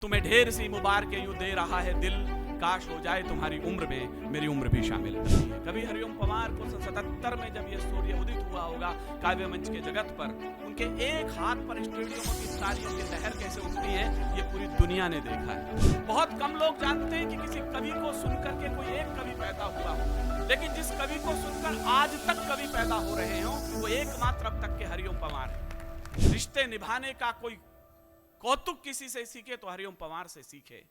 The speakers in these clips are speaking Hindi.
तुम्हें ढेर सी मुबारक यूं दे रहा है दिल, काश हो जाए तुम्हारी उम्र में मेरी उम्र भी शामिल। कभी हरिओम पवार को 77 में जब ये सूर्य उदित हुआ होगा काव्य मंच के जगत पर, उनके एक हाथ पर स्टेडियमों की तालियों की लहर कैसे उठती है ये पूरी दुनिया ने देखा है। बहुत कम लोग जानते हैं कि किसी कवि को सुनकर के कोई एक कवि पैदा हुआ हो, लेकिन जिस कवि को सुनकर आज तक कवि पैदा हो रहे हो वो एकमात्र अब तक के हरिओम पवार है। रिश्ते निभाने का कोई कौतुक किसी से सीखे तो हरिओम पवार से सीखे।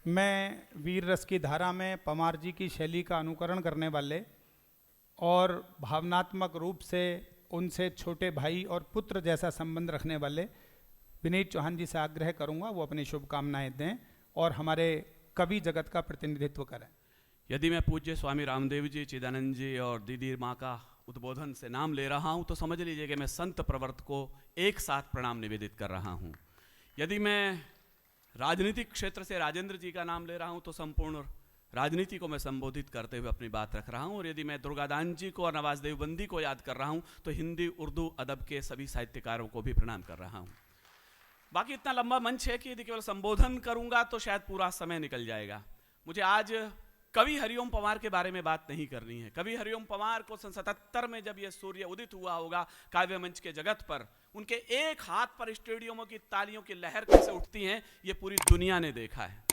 मैं वीर रस की धारा में पवार जी की शैली का अनुकरण करने वाले और भावनात्मक रूप से उनसे छोटे भाई और पुत्र जैसा संबंध रखने वाले विनीत चौहान जी से आग्रह करूंगा वो अपनी शुभकामनाएं दें और हमारे कवि जगत का प्रतिनिधित्व करें। यदि मैं पूज्य स्वामी रामदेव जी, चिदानंद जी और दीदी माँ का उद्बोधन से नाम ले रहा हूँ तो समझ लीजिए कि मैं संत प्रवर्त को एक साथ प्रणाम निवेदित कर रहा हूँ। यदि मैं राजनीतिक क्षेत्र से राजेंद्र जी का नाम ले रहा हूँ तो संपूर्ण राजनीति को मैं संबोधित करते हुए अपनी बात रख रहा हूँ। और यदि मैं दुर्गादान जी को और नवाज देवबंदी को याद कर रहा हूँ तो हिंदी उर्दू अदब के सभी साहित्यकारों को भी प्रणाम कर रहा हूँ। बाकी इतना लंबा मंच है कि यदि केवल संबोधन करूँगा तो शायद पूरा समय निकल जाएगा। मुझे आज कवि हरिओम पवार के बारे में बात नहीं करनी है। कवि हरिओम पवार को 77 में जब यह सूर्य उदित हुआ होगा काव्य मंच के जगत पर, उनके एक हाथ पर स्टेडियमों की तालियों की लहर कैसे उठती है ये पूरी दुनिया ने देखा है।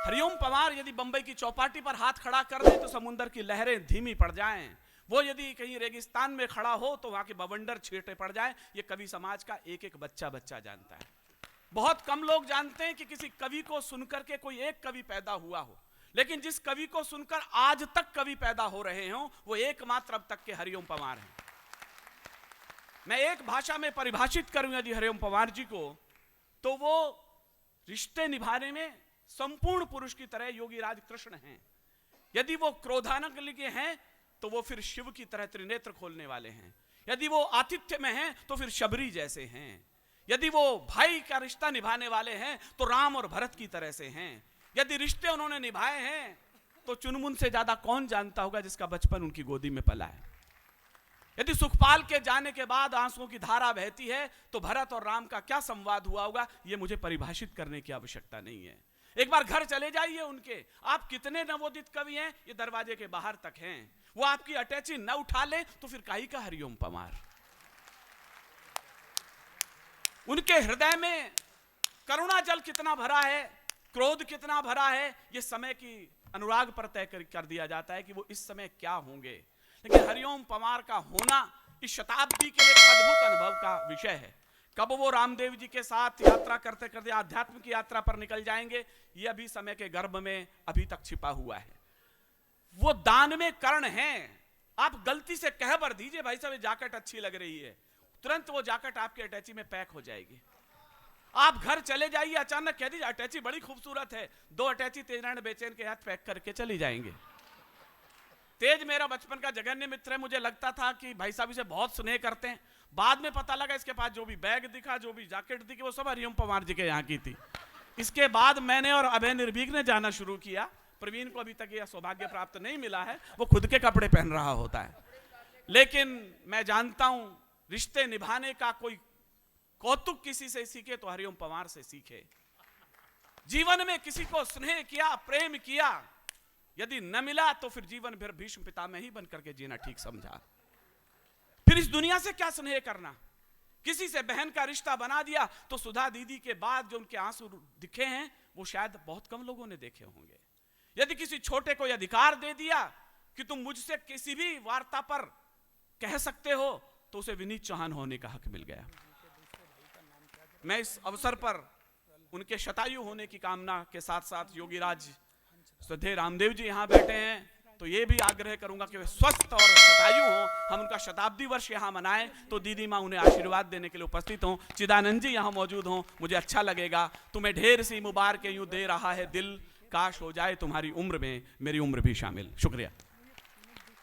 हरिओम पवार यदि बंबई की चौपाटी पर हाथ खड़ा कर दे तो समुद्र की लहरें धीमी पड़ जाएं। वो यदि कहीं रेगिस्तान में खड़ा हो तो वहां के बवंडर छींटे पड़ जाएं। ये कवि समाज का एक एक बच्चा बच्चा जानता है। बहुत कम लोग जानते हैं कि किसी कवि को सुनकर के कोई एक कवि पैदा हुआ हो, लेकिन जिस कवि को सुनकर आज तक कवि पैदा हो रहे हो वो एकमात्र अब तक के हरिओम पवार हैं। मैं एक भाषा में परिभाषित करूं यदि हरिओम पवार जी को तो वो रिश्ते निभाने में संपूर्ण पुरुष की तरह योगी राज कृष्ण हैं। यदि वो क्रोधानक के हैं तो वो फिर शिव की तरह त्रिनेत्र खोलने वाले हैं। यदि वो आतिथ्य में हैं तो फिर शबरी जैसे हैं। यदि वो भाई का रिश्ता निभाने वाले हैं तो राम और भरत की तरह से हैं। यदि रिश्ते उन्होंने निभाए हैं तो चुनमुन से ज्यादा कौन जानता होगा जिसका बचपन उनकी गोदी में पला है। यदि सुखपाल के जाने के बाद आंसुओं की धारा बहती है तो भरत और राम का क्या संवाद हुआ होगा ये मुझे परिभाषित करने की आवश्यकता नहीं है। एक बार घर चले जाइए उनके, आप कितने नवोदित कवि हैं ये दरवाजे के बाहर तक हैं। वो आपकी अटैची न उठा ले तो फिर काहे का हरिओम पवार। उनके हृदय में करुणा जल कितना भरा है, क्रोध कितना भरा है, ये समय की अनुराग पर तय कर दिया जाता है कि वो इस समय क्या होंगे। लेकिन हरिओम पवार का होना इस शताब्दी के लिए एक अद्भुत अनुभव का विषय है। कब वो रामदेव जी के साथ यात्रा करते करते आध्यात्म की यात्रा पर निकल जाएंगे ये अभी समय के गर्भ में अभी तक छिपा हुआ है। वो दान में कर्ण हैं। आप गलती से कह भर दीजिए भाई साहब जैकेट अच्छी लग रही है, तुरंत वो जैकेट आपके अटैची में पैक हो जाएगी। आप घर चले जाइए, अचानक कह दीजिए अटैची बड़ी खूबसूरत है, 2 अटैची तेजनारायण बेचैन के हाथ पैक करके चली जाएंगे। तेज मेरा बचपन का जघन्य मित्र है। मुझे लगता था कि भाई साहब इसे बहुत स्नेह करते हैं। बाद में पता लगा इसके पास जो भी बैग दिखा, जो भी जैकेट दिखी वो सब हरिओम पवार जी के यहाँ की थी। इसके बाद मैंने और अभय निर्भीक ने जाना शुरू किया। प्रवीण को अभी तक यह सौभाग्य प्राप्त नहीं मिला है, वो खुद के कपड़े पहन रहा होता है। लेकिन मैं जानता हूं रिश्ते निभाने का कोई कौतुक किसी से सीखे तो हरिओम पवार से सीखे। जीवन में किसी को स्नेह किया, प्रेम किया, यदि न मिला तो फिर जीवन भर भीष्म पितामह ही बनकर के जीना ठीक समझा। फिर इस दुनिया से क्या स्नेह करना। किसी से बहन का रिश्ता बना दिया तो सुधा दीदी के बाद जो उनके आंसू दिखे हैं वो शायद बहुत कम लोगों ने देखे होंगे। यदि किसी छोटे को अधिकार दे दिया कि तुम मुझसे किसी भी वार्ता पर कह सकते हो तो उसे विनीत चौहान होने का हक मिल गया। मैं इस अवसर पर उनके शतायु होने की कामना के साथ साथ योगी राज श्रद्धेय रामदेव जी यहाँ बैठे हैं तो ये भी आग्रह करूंगा कि वे स्वस्थ और शतायु हों। हम उनका शताब्दी वर्ष यहाँ मनाएं तो दीदी माँ उन्हें आशीर्वाद देने के लिए उपस्थित हों। चिदानंद जी यहाँ मौजूद हों, मुझे अच्छा लगेगा। तुम्हें ढेर सी मुबारक यूं दे रहा है दिल, काश हो जाए तुम्हारी उम्र में मेरी उम्र भी शामिल। शुक्रिया।